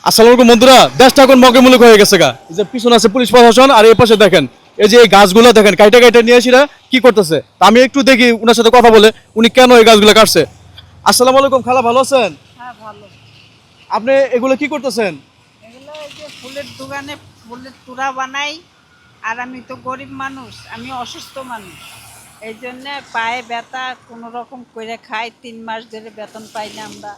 আসসালামু আলাইকুম বন্ধুরা, দেশটা এখন মগেমূলক হয়ে গেছে গা। এই যে পিছনে আছে পুলিশ প্রশাসন, আর এই পাশে দেখেন এই যে এই গাছগুলো দেখেন কাইটা কাইটা নিয়ে এসে কি করতেছে। তা আমি একটু দেখি ওনার সাথে কথা বলে উনি কেন এই গাছগুলো কাটছে। আসসালামু আলাইকুম খালা, ভালো আছেন? হ্যাঁ ভালো। আপনি এগুলো কি করতেছেন? এগুলো এই যে ফুলের দোকানে ফুলের তোড়া বানাই। আর আমি তো গরিব মানুষ, আমি অসুস্থ মানুষ, এই জন্যে পায়ে ব্যথা কোনো রকম করে খাই। 3 মাস ধরে বেতন পাই না আমরা।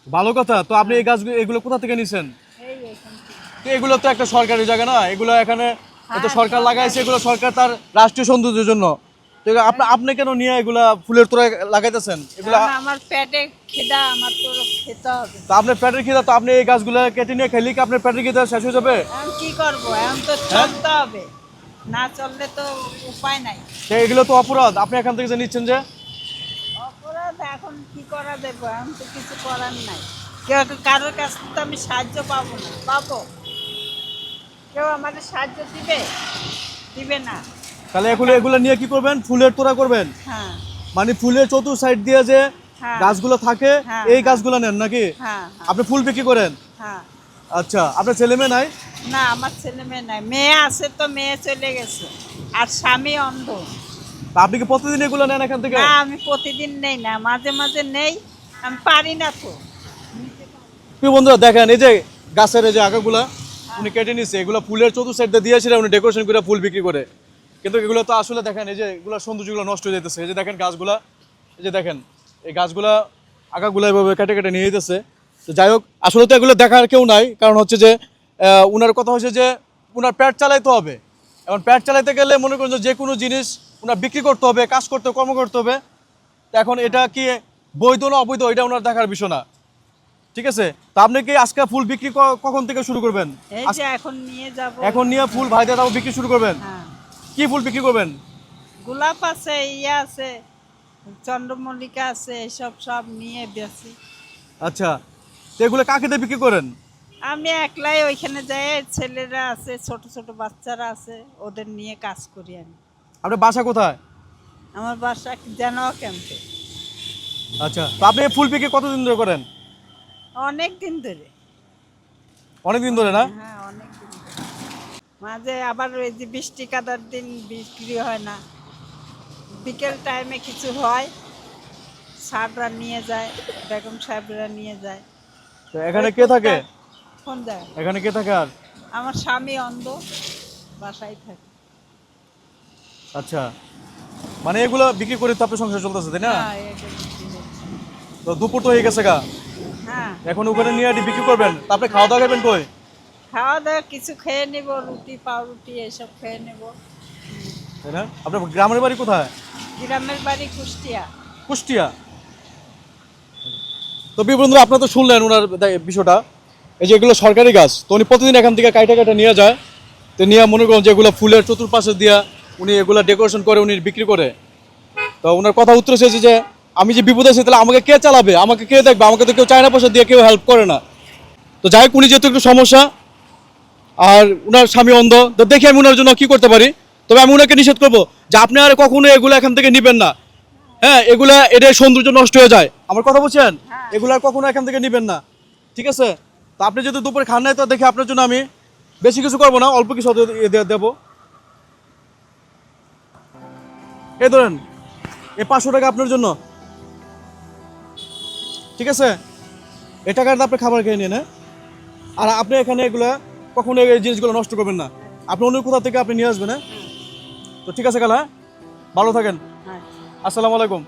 ভালো কথা। তো আপনি এই গাছগুলো এগুলো কোথা থেকে নিছেন? এই এখান থেকে। তো এগুলো তো একটা সরকারি জায়গা না, এগুলো এখানে হ্যাঁ, তো সরকার লাগাইছে, এগুলো সরকার তার রাষ্ট্রীয় সৌন্দর্যের জন্য। তো আপনি আপনি কেন নিয়ে এগুলা ফুলের তোড়া লাগাইতেছেন এগুলা? কারণ আমার পেটে খিদা, আমার তো খেতে হবে। তো আপনার পেটের খিদা, তো আপনি এই গাছগুলো কেটে নিয়ে খেলে কি আপনার পেটের খিদা শেষ হয়ে যাবে? এখন কি করবো, এখন তো চলতে হবে, না চললে তো উপায় নাই। তো এগুলো তো অপরাধ, আপনি এখান থেকে যে নিচ্ছেন যে। অপরাধ, এখন কি করা দেবো, এখন তো কিছু করার নাই। কেউ কারোর কাছ থেকে তো আমি সাহায্য পাবো না, পাবো? কেউ আমাদের সাহায্য দিবে? দিবে না। তাহলে এগুলো এগুলো নিয়ে কি করবেন? ফুলের তোড়া করবেন? হ্যাঁ মানে ফুলের চতুর সাইড দিয়ে যে হ্যাঁ গাছগুলো থাকে হ্যাঁ, এই হ্যাঁ। গাছগুলো নেন নাকি? হ্যাঁ আপনি ফুল বিক্রি করেন? হ্যাঁ। আচ্ছা, আপনার ছেলে মেয়ে নাই? না, আমার ছেলে মেয়ে নাই। মেয়ে আছে তো, মেয়ে চলে গেছে, আর স্বামী অন্ধ। তা আপনি কি প্রতিদিন এগুলো নেন এখান থেকে? না, আমি প্রতিদিন নেই না, মাঝে মাঝে নেই, আমি পারি না তো। কি বন্ধুরা দেখেন, এই যে গাছের এই যে আগাগুলা উনি কেটে নিচ্ছে, এগুলো ফুলের চতুর সাইড দিয়ে দিয়েছিলেন উনি ডেকোরেশন করে ফুল বিক্রি করে। কিন্তু এগুলো তো আসলে দেখেন এই যে এগুলো সৌন্দর্যগুলো নষ্ট হয়ে যেতেছে। এই যে দেখেন গাছগুলা, এই যে দেখেন এই গাছগুলা আগাগুলা এভাবে কেটে কেটে নিয়ে যেতেছে। তো যাই হোক, আসলে তো এগুলো দেখার কেউ নাই, কারণ হচ্ছে যে উনার কথা হচ্ছে যে উনার পেট চালাইতে হবে। এখন পেট চালাইতে গেলে মনে করেন যে কোনো জিনিস উনার বিক্রি করতে হবে, কাজ করতে হবে, কর্ম করতে হবে। তো এখন এটা কি বৈধ না অবৈধ এটা ওনার দেখার বিষয় না, ঠিক আছে? তা আপনি কি আজকে ফুল বিক্রি কখন থেকে শুরু করবেন? এই যে এখন নিয়ে যাব। এখন নিয়ে ফুল ভাইদের তাও বিক্রি শুরু করবেন? হ্যাঁ, কি ফুল বিক্রি করবেন? গোলাপ আছে, ইয়ে আছে, চন্দ্রমল্লিকা আছে, এসব সব নিয়ে বেশি। আচ্ছা, তো এগুলো কাকে দিয়ে বিক্রি করেন? আমি একলাই ওইখানে যাই, ছেলেরা আছে, ছোট ছোট বাচ্চারা আছে, ওদের নিয়ে কাজ করি আমি। আপনার বাসা কোথায়? আমার বাসা জানোয়া ক্যাম্পে। আচ্ছা, তো আপনি এই ফুল বিক্রি কতদিন ধরে করেন? অনেক দিন ধরে। অনেক দিন ধরে না? হ্যাঁ, অনেক দিন ধরে। মাঝে আবার ওই যে বৃষ্টি কাদার দিন বিক্রি হয় না, বিকেল টাইমে কিছু হয়, স্যাররা নিয়ে যায়, বেগম সাহেবরা নিয়ে যায়। তো এখানে কে থাকে? ফোন যায়। এখানে কে থাকে আর? আমার স্বামী অন্ধ, বাসায় থাকে। আচ্ছা, মানে এগুলো বিক্রি করে তো আপনার সংসার চলতেছে, তাই না? হ্যাঁ, এগুলো বিক্রি হচ্ছে। তো দুপুর তো হয়ে গেছে গা, হ্যাঁ, এখন ওখানে নিয়ে বিক্রি করবেন, তা আপনি খাওয়া দাওয়া করবেন কই? খাওয়া দাওয়া কিছু খেয়ে নেব, রুটি পাউরুটি এসব খেয়ে নেব। তাই না? আপনার গ্রামের বাড়ি কোথায়? গ্রামের বাড়ি কুষ্টিয়া। কুষ্টিয়া। তো বন্ধুরা, আপনারা তো শুনলেন ওনার বিষয়টা। এই যে এগুলো সরকারি গাছ, তো উনি প্রতিদিন এখান থেকে কাইটা কাইটা নিয়ে যায়। তো নিয়ে মনে করেন যে এগুলো ফুলের চতুর্পাশে দিয়া উনি এগুলো ডেকোরেশন করে উনি বিক্রি করে। তো ওনার কথা উত্তর এসেছে যে আমি যে বিপদে আছি তাহলে আমাকে কে চালাবে, আমাকে কে দেখবে, আমাকে তো কেউ চায়না পয়সা দিয়ে কেউ হেল্প করে না। তো যাই হোক, উনি যেহেতু একটু সমস্যা আর উনার স্বামী অন্ধ, তো দেখি আমি উনার জন্য কি করতে পারি। তবে আমি উনাকে নিষেধ করবো যে আপনি আর কখনো এগুলো এখান থেকে নিবেন না। হ্যাঁ, এগুলা এদের সৌন্দর্য নষ্ট হয়ে যায়, আমার কথা বলছেন? এগুলা কখনো এখান থেকে নিবেন না, ঠিক আছে? তো আপনি যদি দুপুরে খান নাই, তো দেখি আপনার জন্য আমি বেশি কিছু করবো না, অল্প কিছু দেবো। এই ধরেন, এই 500 টাকা আপনার জন্য, ঠিক আছে? এই টাকাটা আপনি খাবার খেয়ে নিন, হ্যাঁ? আর আপনি এখানে এগুলা কখনো এই জিনিসগুলো নষ্ট করবেন না। আপনি অন্য কোথা থেকে আপনি নিয়ে আসবেন, হ্যাঁ? তো ঠিক আছে খালা, ভালো থাকেন। হ্যাঁ। আসসালামু আলাইকুম।